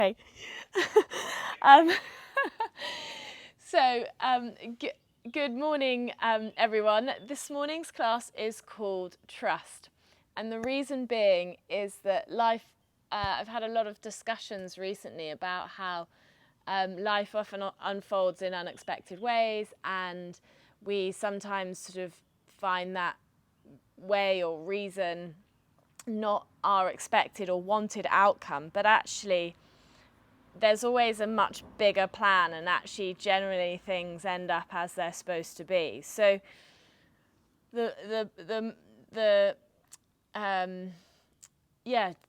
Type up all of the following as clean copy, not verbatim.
Okay. um, so, good morning, everyone. This morning's class is called Trust. And the reason being is that I've had a lot of discussions recently about how life often unfolds in unexpected ways, and we sometimes sort of find that way or reason not our expected or wanted outcome, but actually there's always a much bigger plan, and actually generally things end up as they're supposed to be. So the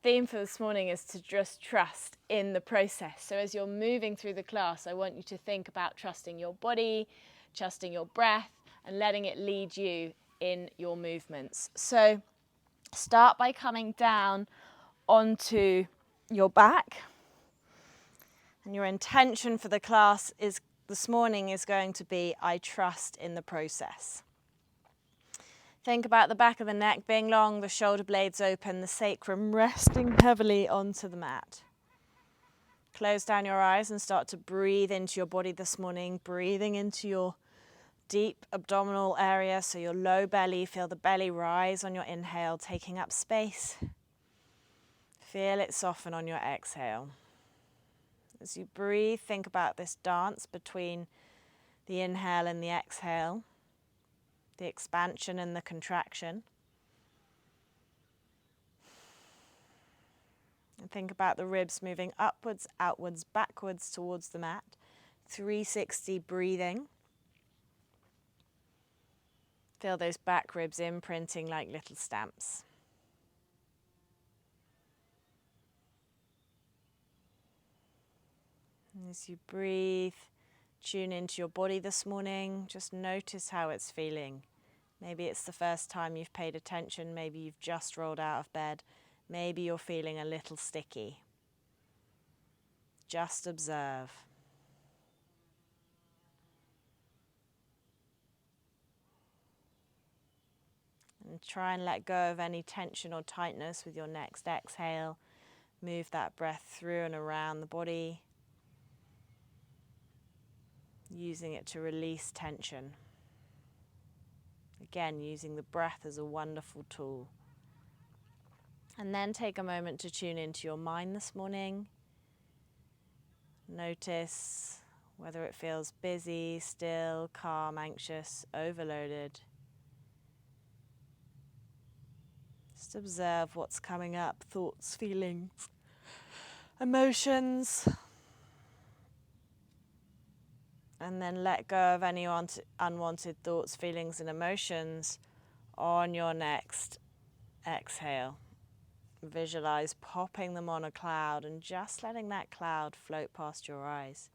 theme for this morning is to just trust in the process. So as you're moving through the class, I want you to think about trusting your body, trusting your breath, and letting it lead you in your movements. So start by coming down onto your back. And your intention for the class this morning is going to be, I trust in the process. Think about the back of the neck being long, the shoulder blades open, the sacrum resting heavily onto the mat. Close down your eyes and start to breathe into your body this morning, breathing into your deep abdominal area, so your low belly, feel the belly rise on your inhale, taking up space. Feel it soften on your exhale. As you breathe, think about this dance between the inhale and the exhale, the expansion and the contraction. And think about the ribs moving upwards, outwards, backwards towards the mat. 360 breathing. Feel those back ribs imprinting like little stamps. And as you breathe, tune into your body this morning. Just notice how it's feeling. Maybe it's the first time you've paid attention. Maybe you've just rolled out of bed. Maybe you're feeling a little sticky. Just observe. And try and let go of any tension or tightness with your next exhale. Move that breath through and around the body, using it to release tension. Again, using the breath as a wonderful tool. And then take a moment to tune into your mind this morning. Notice whether it feels busy, still, calm, anxious, overloaded. Just observe what's coming up, thoughts, feelings, emotions. And then let go of any unwanted thoughts, feelings, and emotions on your next exhale. Visualize popping them on a cloud and just letting that cloud float past your eyes,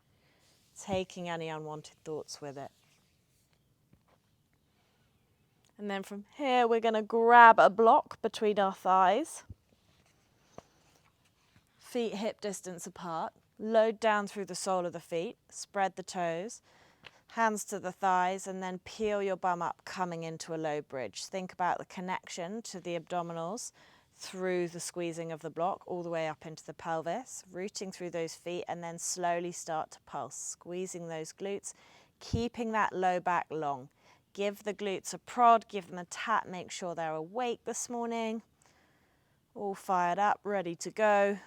taking any unwanted thoughts with it. And then from here, we're going to grab a block between our thighs, feet hip distance apart, load down through the sole of the feet, spread the toes, hands to the thighs, and then peel your bum up, coming into a low bridge. Think about the connection to the abdominals through the squeezing of the block, all the way up into the pelvis, rooting through those feet, and then slowly start to pulse, squeezing those glutes, keeping that low back long. Give the glutes a prod, give them a tap, make sure they're awake this morning, all fired up, ready to go.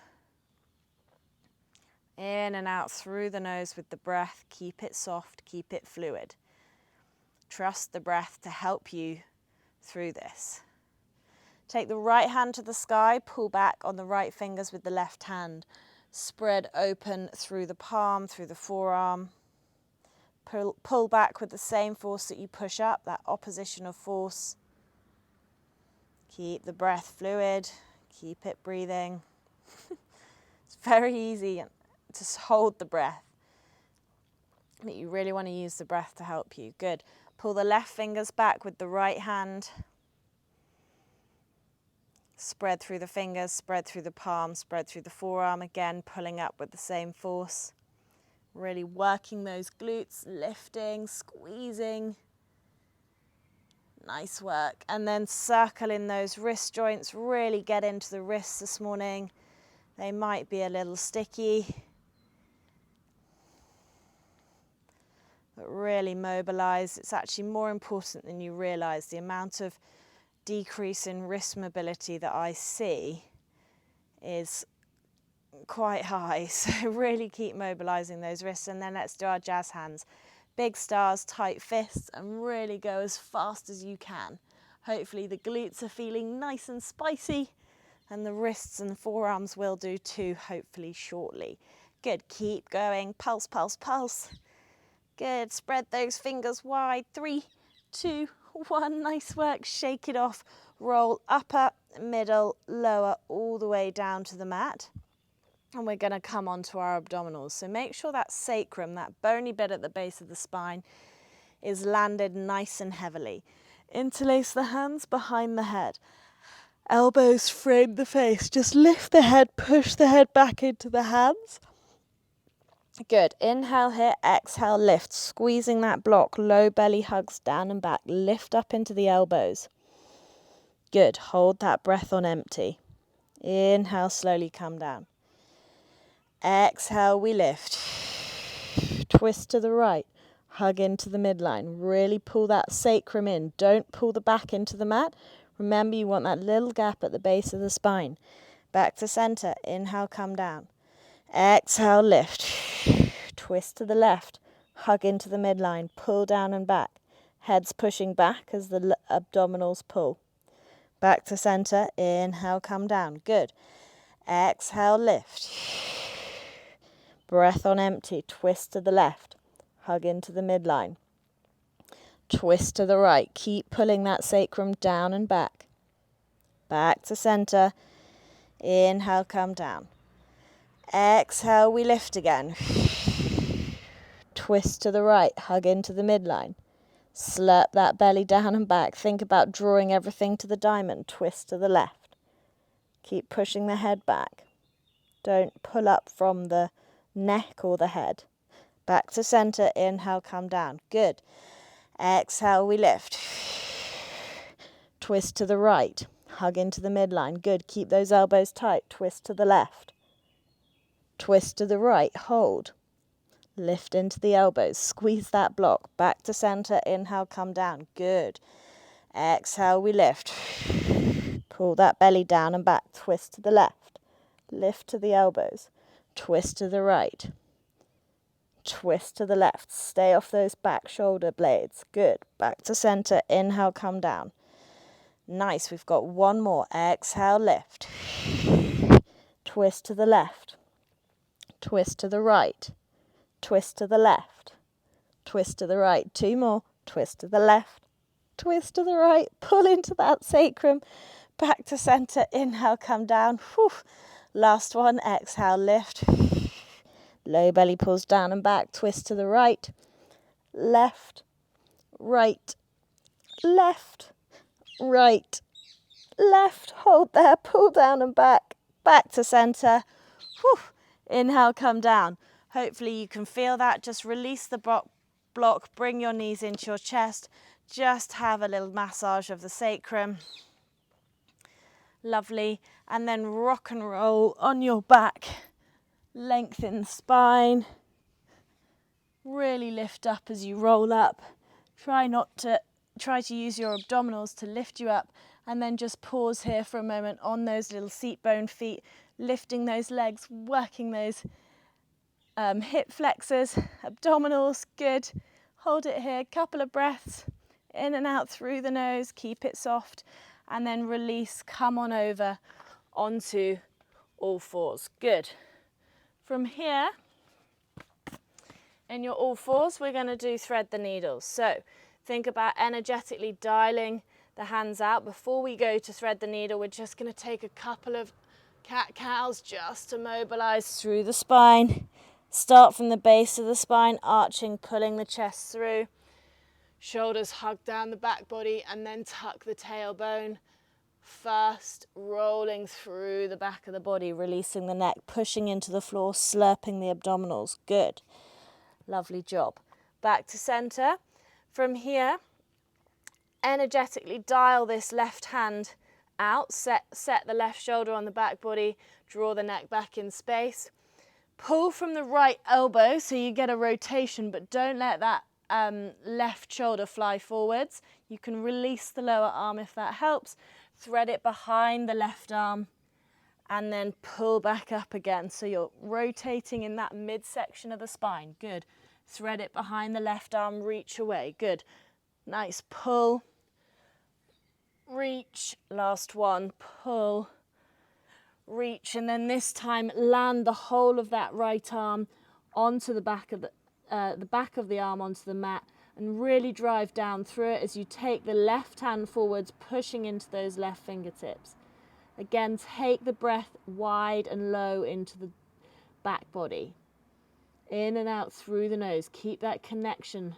In and out through the nose with the breath. Keep it soft, keep it fluid. Trust the breath to help you through this. Take the right hand to the sky, pull back on the right fingers with the left hand. Spread open through the palm, through the forearm. Pull back with the same force that you push up, that opposition of force. Keep the breath fluid, keep it breathing. It's very easy. Just hold the breath. But you really want to use the breath to help you. Good. Pull the left fingers back with the right hand. Spread through the fingers, spread through the palm, spread through the forearm. Again, pulling up with the same force. Really working those glutes, lifting, squeezing. Nice work. And then circle in those wrist joints. Really get into the wrists this morning. They might be a little sticky, but really mobilize. It's actually more important than you realize. The amount of decrease in wrist mobility that I see is quite high, so really keep mobilizing those wrists. And then let's do our jazz hands. Big stars, tight fists, and really go as fast as you can. Hopefully the glutes are feeling nice and spicy, and the wrists and the forearms will do too, hopefully shortly. Good, keep going, pulse, pulse, pulse. Good, spread those fingers wide. 3, 2, 1, nice work. Shake it off, roll upper, middle, lower, all the way down to the mat. And we're going to come onto our abdominals. So make sure that sacrum, that bony bit at the base of the spine, is landed nice and heavily. Interlace the hands behind the head. Elbows frame the face. Just lift the head, push the head back into the hands. Good. Inhale here, exhale, lift. Squeezing that block. Low belly hugs down and back. Lift up into the elbows. Good. Hold that breath on empty. Inhale, slowly come down. Exhale, we lift. Twist to the right. Hug into the midline. Really pull that sacrum in. Don't pull the back into the mat. Remember, you want that little gap at the base of the spine. Back to center. Inhale, come down. Exhale, lift. Twist to the left. Hug into the midline. Pull down and back. Head's pushing back as the abdominals pull. Back to center. Inhale, come down. Good. Exhale, lift. Breath on empty. Twist to the left. Hug into the midline. Twist to the right. Keep pulling that sacrum down and back. Back to center. Inhale, come down. Exhale, we lift again. Twist to the right. Hug into the midline. Slurp that belly down and back. Think about drawing everything to the diamond. Twist to the left. Keep pushing the head back. Don't pull up from the neck or the head. Back to center. Inhale, come down. Good. Exhale, we lift. Twist to the right. Hug into the midline. Good. Keep those elbows tight. Twist to the left. Twist to the right. Hold. Lift into the elbows. Squeeze that block. Back to center. Inhale, come down. Good. Exhale, we lift. Pull that belly down and back. Twist to the left. Lift to the elbows. Twist to the right. Twist to the left. Stay off those back shoulder blades. Good. Back to center. Inhale, come down. Nice. We've got one more. Exhale, lift. Twist to the left. Twist to the right. Twist to the left. Twist to the right. 2 more. Twist to the left. Twist to the right. Pull into that sacrum. Back to center. Inhale, come down. Whew. Last one. Exhale, lift. Low belly pulls down and back. Twist to the right. Left. Right. Left. Right. Left. Hold there. Pull down and back. Back to center. Whew. Inhale, come down. Hopefully you can feel that. Just release the block. Bring your knees into your chest. Just have a little massage of the sacrum. Lovely. And then rock and roll on your back. Lengthen the spine. Really lift up as you roll up. Try to use your abdominals to lift you up, and then just pause here for a moment on those little seat bone feet, lifting those legs, working those hip flexors, abdominals. Good. Hold it here. Couple of breaths in and out through the nose. Keep it soft, and then release. Come on over onto all fours. Good. From here, in your all fours, we're going to do thread the needles. So think about energetically dialing the hands out. Before we go to thread the needle, we're just going to take a couple of cat-cows just to mobilize through the spine. Start from the base of the spine, arching, pulling the chest through. Shoulders hug down the back body, and then tuck the tailbone. First, rolling through the back of the body, releasing the neck, pushing into the floor, slurping the abdominals. Good. Lovely job. Back to center. From here, energetically dial this left hand out. Set the left shoulder on the back body. Draw the neck back in space. Pull from the right elbow so you get a rotation, but don't let that left shoulder fly forwards. You can release the lower arm if that helps. Thread it behind the left arm and then pull back up again. So you're rotating in that midsection of the spine. Good. Thread it behind the left arm, reach away. Good. Nice pull, reach, last one, pull, reach, and then this time land the whole of that right arm onto the back of the arm onto the mat and really drive down through it as you take the left hand forwards, pushing into those left fingertips. Again, take the breath wide and low into the back body. In and out through the nose. Keep that connection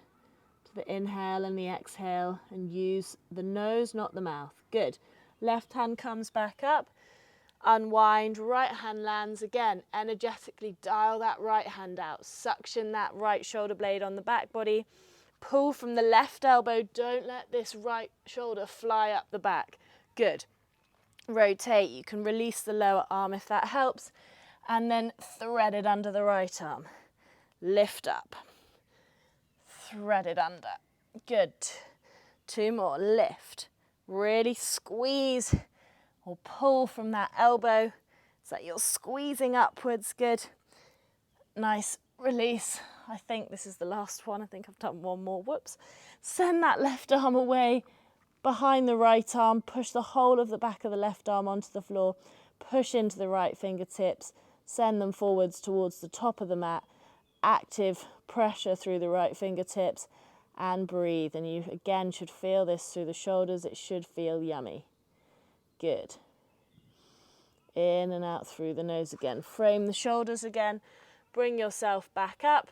to the inhale and the exhale and use the nose, not the mouth. Good. Left hand comes back up. Unwind, right hand lands again. Energetically dial that right hand out. Suction that right shoulder blade on the back body. Pull from the left elbow. Don't let this right shoulder fly up the back. Good. Rotate. You can release the lower arm if that helps. And then thread it under the right arm. Lift up. Thread it under. Good. 2 more. Lift. Really squeeze or pull from that elbow so that you're squeezing upwards. Good. Nice release. I think this is the last one. I think I've done one more. Whoops. Send that left arm away behind the right arm. Push the whole of the back of the left arm onto the floor. Push into the right fingertips. Send them forwards towards the top of the mat. Active pressure through the right fingertips and breathe. And you again should feel this through the shoulders. It should feel yummy. Good. In and out through the nose again. Frame the shoulders again. Bring yourself back up.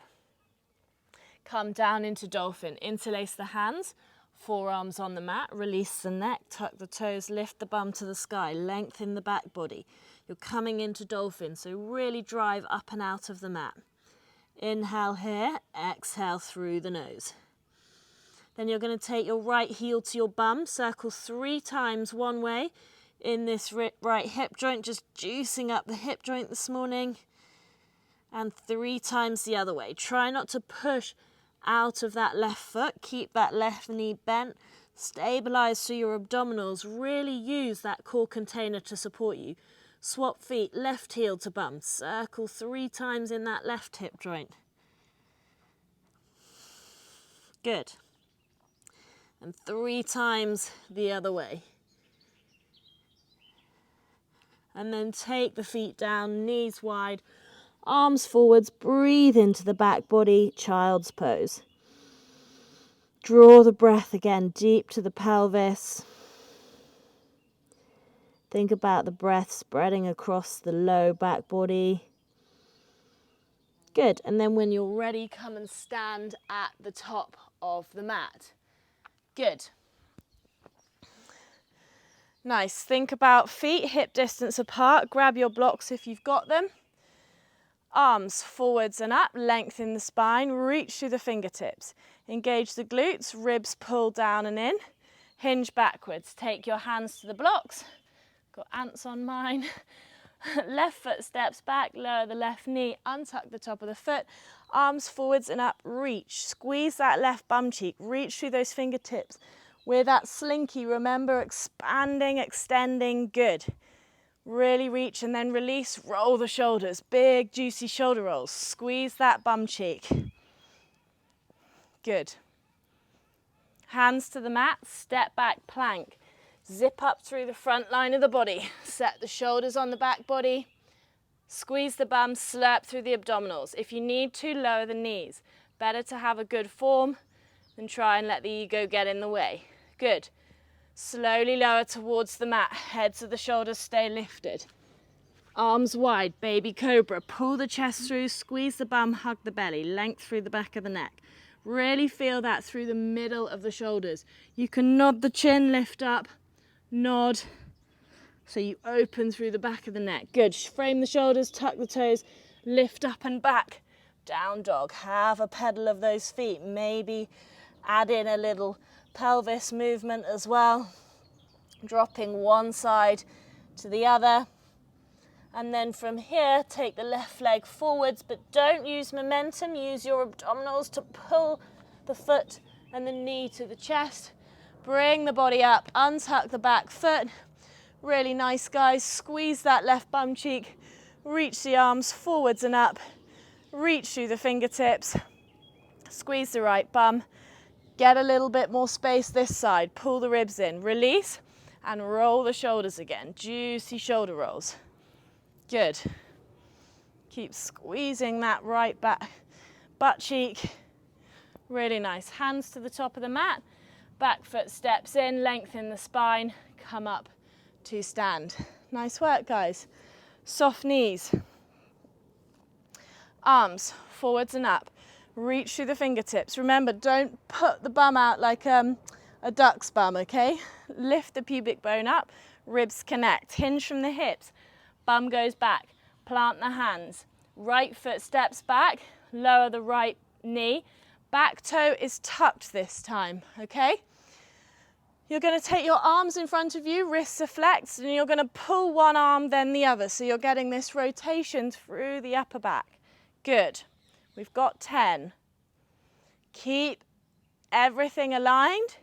Come down into dolphin. Interlace the hands. Forearms on the mat. Release the neck. Tuck the toes. Lift the bum to the sky. Lengthen the back body. You're coming into dolphin. So really drive up and out of the mat. Inhale here. Exhale through the nose. Then you're going to take your right heel to your bum. Circle 3 times one way. In this right hip joint, just juicing up the hip joint this morning, and 3 times the other way. Try not to push out of that left foot. Keep that left knee bent. Stabilize through your abdominals. Really use that core container to support you. Swap feet, left heel to bum. Circle 3 times in that left hip joint. Good. And 3 times the other way. And then take the feet down, knees wide, arms forwards, breathe into the back body, child's pose. Draw the breath again deep to the pelvis. Think about the breath spreading across the low back body. Good, and then when you're ready, come and stand at the top of the mat. Good. Nice. Think about feet hip distance apart. Grab your blocks if you've got them. Arms forwards and up. Lengthen the spine. Reach through the fingertips. Engage the glutes. Ribs pull down and in. Hinge backwards. Take your hands to the blocks. Got ants on mine. Left foot steps back. Lower the left knee. Untuck the top of the foot. Arms forwards and up. Reach. Squeeze that left bum cheek. Reach through those fingertips. With that slinky, remember expanding, extending, good. Really reach and then release, roll the shoulders. Big, juicy shoulder rolls. Squeeze that bum cheek. Good. Hands to the mat, step back, plank. Zip up through the front line of the body. Set the shoulders on the back body. Squeeze the bum, slurp through the abdominals. If you need to, lower the knees. Better to have a good form than try and let the ego get in the way. Good. Slowly lower towards the mat. Heads of the shoulders stay lifted. Arms wide, baby cobra. Pull the chest through, squeeze the bum, hug the belly. Length through the back of the neck. Really feel that through the middle of the shoulders. You can nod the chin, lift up, nod. So you open through the back of the neck. Good. Frame the shoulders, tuck the toes, lift up and back. Down dog. Have a pedal of those feet. Maybe add in a little pelvis movement as well. Dropping one side to the other. And then from here, take the left leg forwards, but don't use momentum. Use your abdominals to pull the foot and the knee to the chest. Bring the body up, untuck the back foot. Really nice, guys. Squeeze that left bum cheek. Reach the arms forwards and up. Reach through the fingertips. Squeeze the right bum. Get a little bit more space this side. Pull the ribs in. Release and roll the shoulders again. Juicy shoulder rolls. Good. Keep squeezing that right back butt cheek. Really nice. Hands to the top of the mat. Back foot steps in, lengthen the spine, come up to stand. Nice work, guys. Soft knees. Arms forwards and up. Reach through the fingertips. Remember, don't put the bum out like a duck's bum, okay? Lift the pubic bone up, ribs connect, hinge from the hips. Bum goes back, plant the hands. Right foot steps back, lower the right knee. Back toe is tucked this time, okay? You're going to take your arms in front of you, wrists are flexed, and you're going to pull one arm, then the other. So you're getting this rotation through the upper back. Good. We've got 10. Keep everything aligned.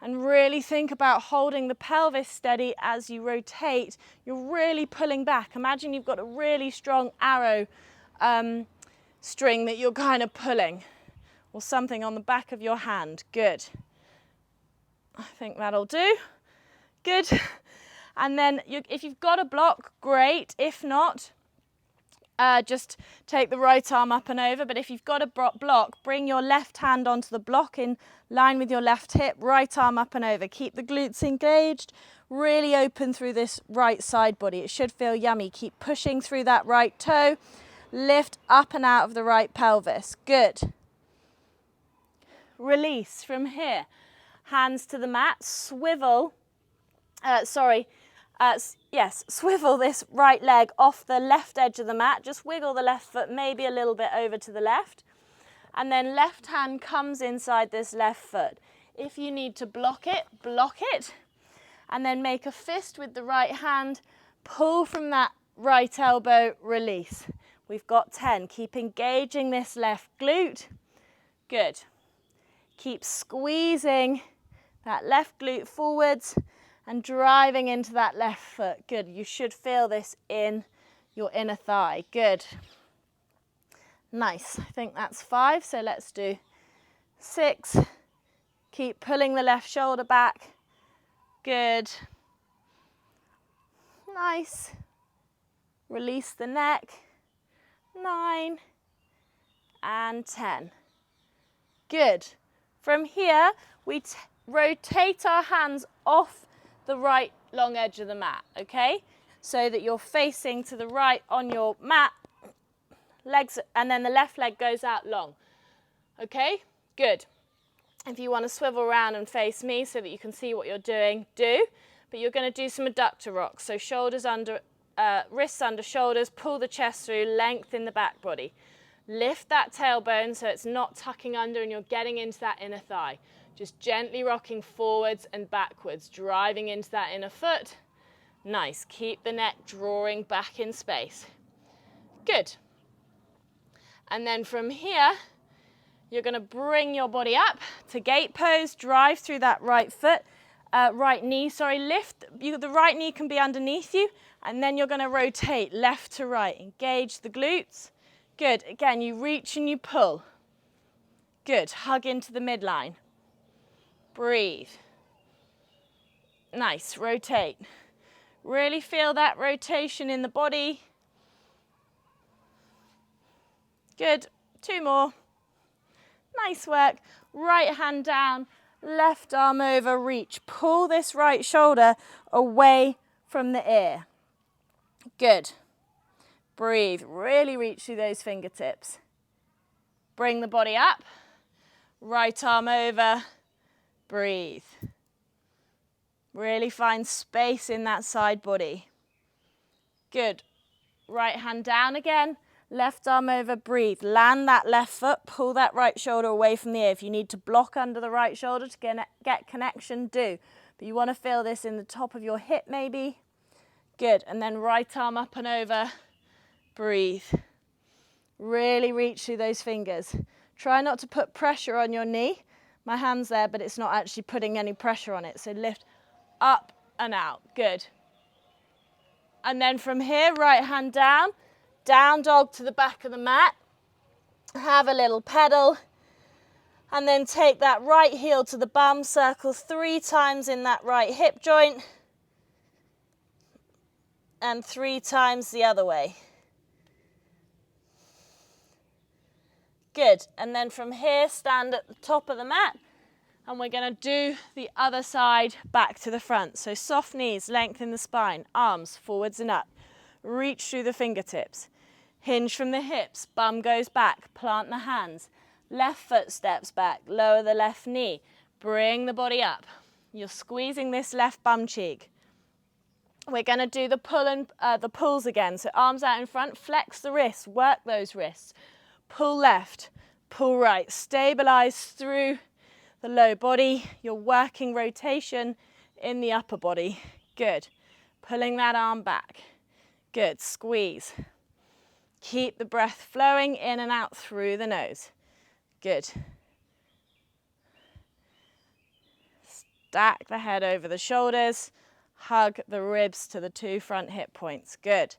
And really think about holding the pelvis steady as you rotate. You're really pulling back. Imagine you've got a really strong arrow string that you're kind of pulling, or something on the back of your hand. Good. I think that'll do. Good. And then if you've got a block, great. If not, just take the right arm up and over. But if you've got a block, bring your left hand onto the block in line with your left hip, right arm up and over. Keep the glutes engaged, really open through this right side body. It should feel yummy. Keep pushing through that right toe. Lift up and out of the right pelvis. Good. Release from here. Hands to the mat. Swivel. Swivel this right leg off the left edge of the mat. Just wiggle the left foot maybe a little bit over to the left. And then left hand comes inside this left foot. If you need to block it, block it. And then make a fist with the right hand. Pull from that right elbow, release. We've got 10. Keep engaging this left glute. Good. Keep squeezing that left glute forwards and driving into that left foot. Good. You should feel this in your inner thigh. Good. Nice. I think that's 5. So let's do 6. Keep pulling the left shoulder back. Good. Nice. Release the neck. 9 and 10. Good. From here, we rotate our hands off the right long edge of the mat, okay? So that you're facing to the right on your mat, legs, and then the left leg goes out long, okay? Good. If you want to swivel around and face me so that you can see what you're doing, do. But you're going to do some adductor rocks. So shoulders under, wrists under shoulders, pull the chest through, lengthen the back body. Lift that tailbone so it's not tucking under and you're getting into that inner thigh. Just gently rocking forwards and backwards, driving into that inner foot. Nice. Keep the neck drawing back in space. Good. And then from here, you're going to bring your body up to gate pose, drive through that right foot, right knee, lift. The right knee can be underneath you, and then you're going to rotate left to right. Engage the glutes. Good. Again, you reach and you pull. Good. Hug into the midline. Breathe. Nice. Rotate. Really feel that rotation in the body. Good. 2 more. Nice work. Right hand down, left arm over, reach. Pull this right shoulder away from the ear. Good. Breathe. Really reach through those fingertips. Bring the body up. Right arm over. Breathe. Really find space in that side body. Good. Right hand down again. Left arm over, breathe. Land that left foot, pull that right shoulder away from the ear. If you need to block under the right shoulder to get connection, do. But you want to feel this in the top of your hip maybe. Good, and then right arm up and over, breathe. Really reach through those fingers. Try not to put pressure on your knee. My hand's there, but it's not actually putting any pressure on it. So lift up and out, good. And then from here, right hand down, down dog to the back of the mat. Have a little pedal. And then take that right heel to the bum, circle 3 times in that right hip joint. And 3 times the other way. Good, and then from here, stand at the top of the mat, and we're going to do the other side back to the front. So soft knees, lengthen the spine, arms forwards and up. Reach through the fingertips. Hinge from the hips, bum goes back, plant the hands. Left foot steps back, lower the left knee. Bring the body up. You're squeezing this left bum cheek. We're going to do the pull and the pulls again. So arms out in front, flex the wrists, work those wrists. Pull left, pull right, stabilize through the low body. You're working rotation in the upper body. Good. Pulling that arm back. Good. Squeeze. Keep the breath flowing in and out through the nose. Good. Stack the head over the shoulders. Hug the ribs to the 2 front hip points. Good.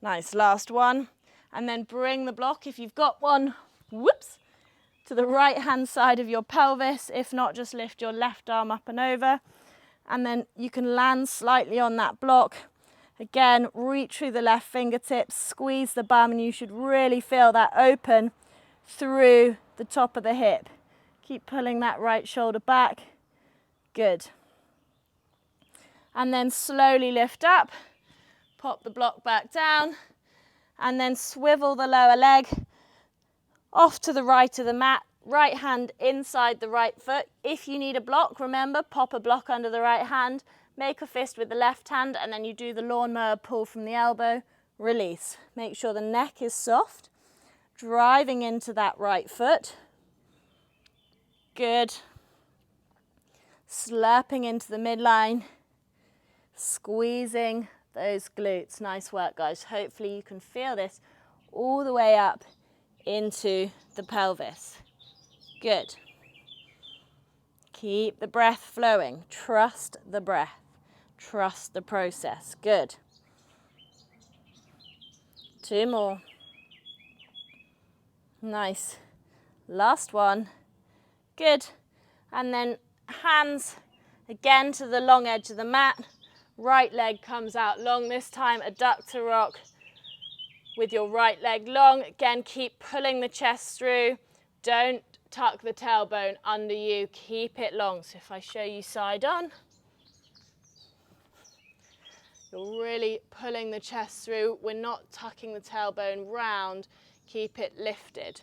Nice. Last one. And then bring the block, if you've got one, whoops, to the right hand side of your pelvis. If not, just lift your left arm up and over. And then you can land slightly on that block. Again, reach through the left fingertips, squeeze the bum, and you should really feel that open through the top of the hip. Keep pulling that right shoulder back. Good. And then slowly lift up, pop the block back down, and then swivel the lower leg off to the right of the mat, right hand inside the right foot. If you need a block, remember, pop a block under the right hand, make a fist with the left hand, and then you do the lawnmower pull from the elbow, release. Make sure the neck is soft, driving into that right foot. Good. Slurping into the midline, squeezing those glutes. Nice work, guys. Hopefully you can feel this all the way up into the pelvis. Good. Keep the breath flowing. Trust the breath. Trust the process. Good. 2 more. Nice. Last one. Good. And then hands again to the long edge of the mat. Right leg comes out long this time, adductor rock with your right leg long. Again, keep pulling the chest through. Don't tuck the tailbone under you. Keep it long. So if I show you side on, you're really pulling the chest through. We're not tucking the tailbone round. Keep it lifted.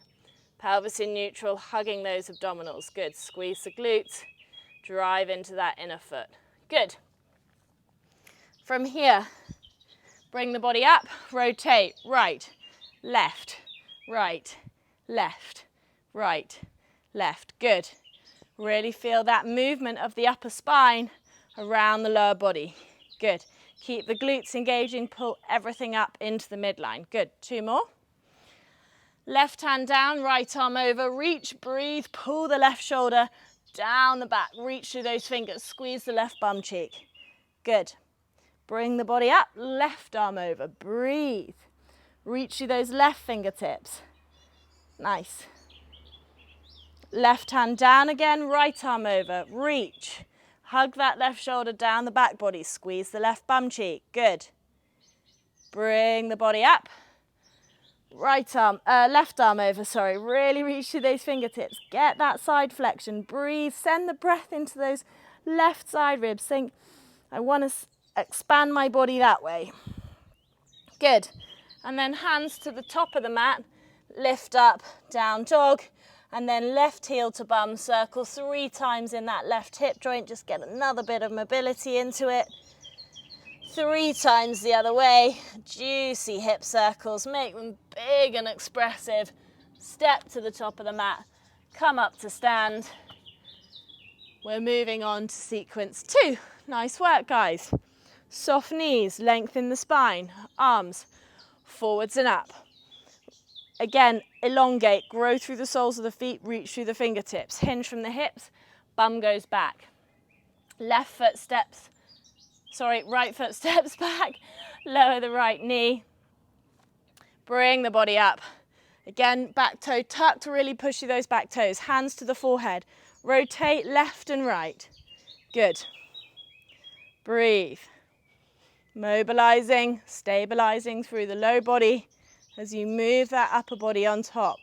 Pelvis in neutral, hugging those abdominals. Good. Squeeze the glutes. Drive into that inner foot. Good. From here, bring the body up, rotate, right, left, right, left, right, left. Good. Really feel that movement of the upper spine around the lower body. Good. Keep the glutes engaging, pull everything up into the midline. Good. 2 more. Left hand down, right arm over, reach, breathe, pull the left shoulder down the back, reach through those fingers, squeeze the left bum cheek. Good. Bring the body up, left arm over, breathe. Reach through those left fingertips. Nice. Left hand down again, right arm over, reach. Hug that left shoulder down the back body, squeeze the left bum cheek. Good. Bring the body up. Left arm over, sorry. Really reach through those fingertips. Get that side flexion. Breathe. Send the breath into those left side ribs. Think, I want to expand my body that way. Good. And then hands to the top of the mat. Lift up, down dog. And then left heel to bum. Circle 3 times in that left hip joint. Just get another bit of mobility into it. 3 times the other way. Juicy hip circles. Make them big and expressive. Step to the top of the mat. Come up to stand. We're moving on to sequence 2. Nice work, guys. Soft knees, lengthen the spine, arms forwards and up. Again, elongate, grow through the soles of the feet, reach through the fingertips, hinge from the hips, bum goes back. Right foot steps back, lower the right knee, bring the body up. Again, back toe tucked to really push through those back toes, hands to the forehead, rotate left and right. Good. Breathe. Mobilizing, stabilizing through the low body as you move that upper body on top.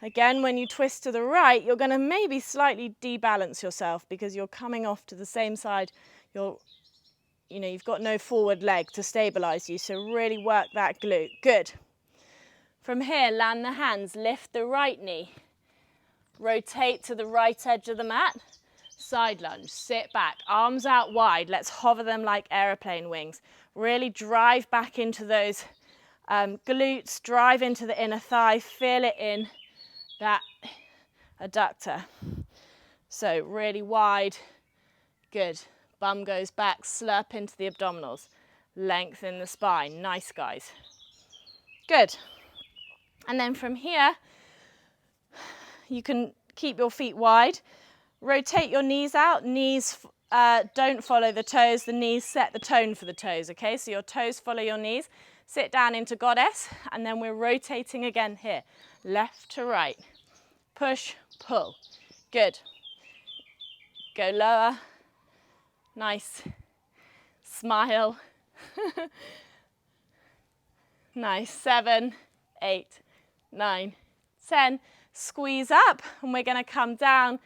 Again, when you twist to the right, you're going to maybe slightly debalance yourself because you're coming off to the same side. You've got no forward leg to stabilize you, so really work that glute. Good. From here, land the hands, lift the right knee, rotate to the right edge of the mat, side lunge, sit back, arms out wide. Let's hover them like aeroplane wings. Really drive back into those glutes, drive into the inner thigh, feel it in that adductor. So really wide, good. Bum goes back, slurp into the abdominals, lengthen the spine. Nice, guys. Good. And then from here, you can keep your feet wide, rotate your knees out, knees don't follow the toes, the knees set the tone for the toes, okay? So your toes follow your knees, sit down into goddess, and then we're rotating again here, left to right, push, pull, good. Go lower, nice, smile, nice, 7, 8, 9, 10, squeeze up, and we're gonna come down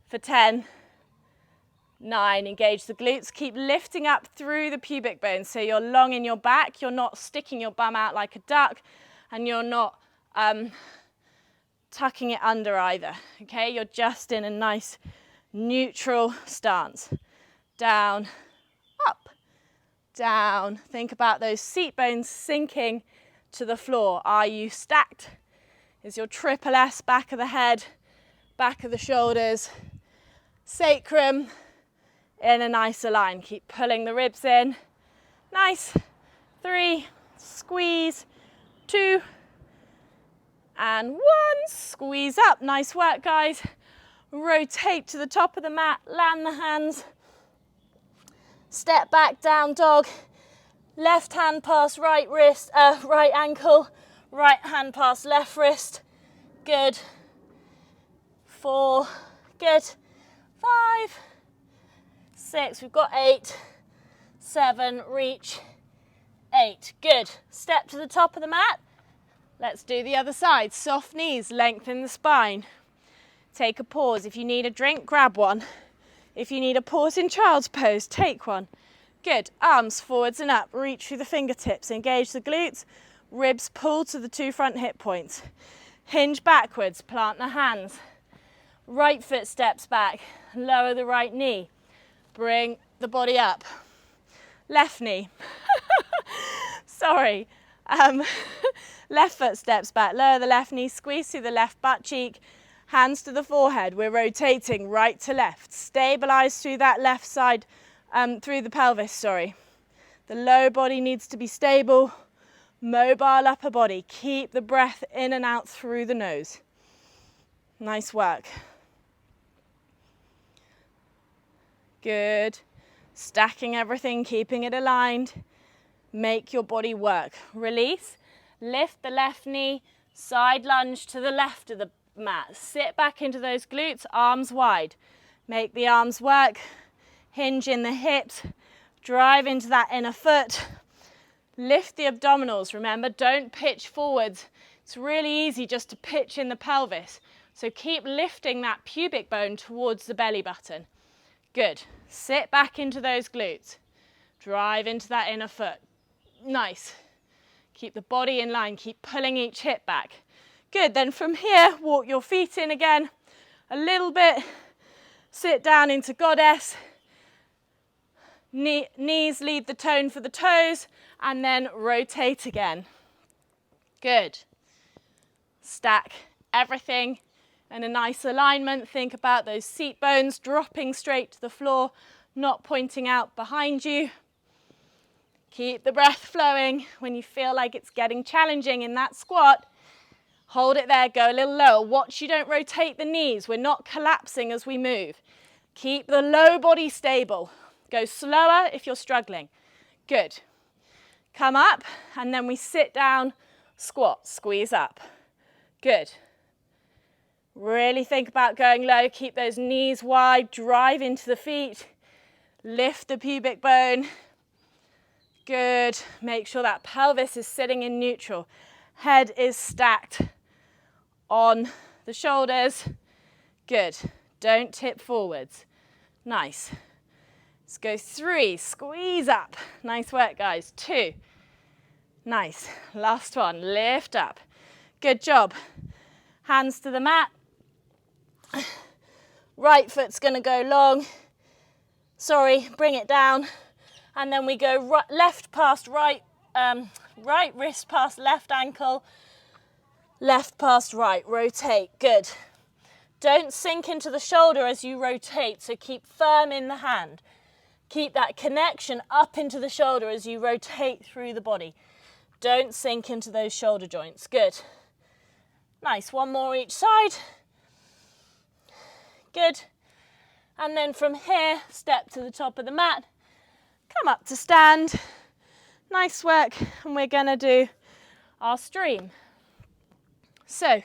for 10, 9, engage the glutes, keep lifting up through the pubic bone, so you're long in your back, you're not sticking your bum out like a duck, and you're not tucking it under either, okay? You're just in a nice neutral stance. Down, up, down. Think about those seat bones sinking to the floor. Are you stacked? Is your triple S back of the head, back of the shoulders, sacrum in a nicer line? Keep pulling the ribs in. Nice. 3, squeeze, 2, and 1, squeeze up. Nice work, guys. Rotate to the top of the mat, land the hands, step back, down dog, left hand past right wrist, right ankle, right hand past left wrist, good, 4, good, 5, 6, we've got 8, 7, reach, 8, good. Step to the top of the mat. Let's do the other side. Soft knees, lengthen the spine. Take a pause. If you need a drink, grab one. If you need a pause in child's pose, take one. Good. Arms forwards and up. Reach through the fingertips. Engage the glutes. Ribs pull to the 2 front hip points. Hinge backwards. Plant the hands. Right foot steps back. Lower the right knee. Bring the body up. Left knee. Sorry. Left foot steps back. Lower the left knee. Squeeze through the left butt cheek. Hands to the forehead. We're rotating right to left. Stabilize through that left side, through the pelvis, sorry. The low body needs to be stable. Mobile upper body. Keep the breath in and out through the nose. Nice work. Good. Stacking everything, keeping it aligned. Make your body work. Release. Lift the left knee. Side lunge to the left of the mat. Sit back into those glutes, arms wide. Make the arms work. Hinge in the hips. Drive into that inner foot. Lift the abdominals. Remember, don't pitch forwards. It's really easy just to pitch in the pelvis. So keep lifting that pubic bone towards the belly button. Good. Sit back into those glutes. Drive into that inner foot. Nice. Keep the body in line. Keep pulling each hip back. Good. Then from here, walk your feet in again a little bit. Sit down into goddess. Knees lead the tone for the toes, and then rotate again. Good. Stack everything in a nice alignment. Think about those seat bones dropping straight to the floor, not pointing out behind you. Keep the breath flowing. When you feel like it's getting challenging in that squat, hold it there, go a little lower. Watch you don't rotate the knees. We're not collapsing as we move. Keep the low body stable. Go slower if you're struggling. Good. Come up, and then we sit down, squat, squeeze up. Good. Really think about going low. Keep those knees wide, drive into the feet. Lift the pubic bone. Good. Make sure that pelvis is sitting in neutral. Head is stacked on the shoulders. Good. Don't tip forwards. Nice. Let's go 3. Squeeze up. Nice work, guys. 2. Nice. Last one. Lift up. Good job. Hands to the mat. Right foot's going to go long. Sorry, bring it down. And then we go right, left past right, right wrist past left ankle, left past right. Rotate. Good. Don't sink into the shoulder as you rotate, so keep firm in the hand. Keep that connection up into the shoulder as you rotate through the body. Don't sink into those shoulder joints. Good. Nice. One more each side. Good. And then from here, step to the top of the mat. Come up to stand. Nice work. And we're going to do our stream. So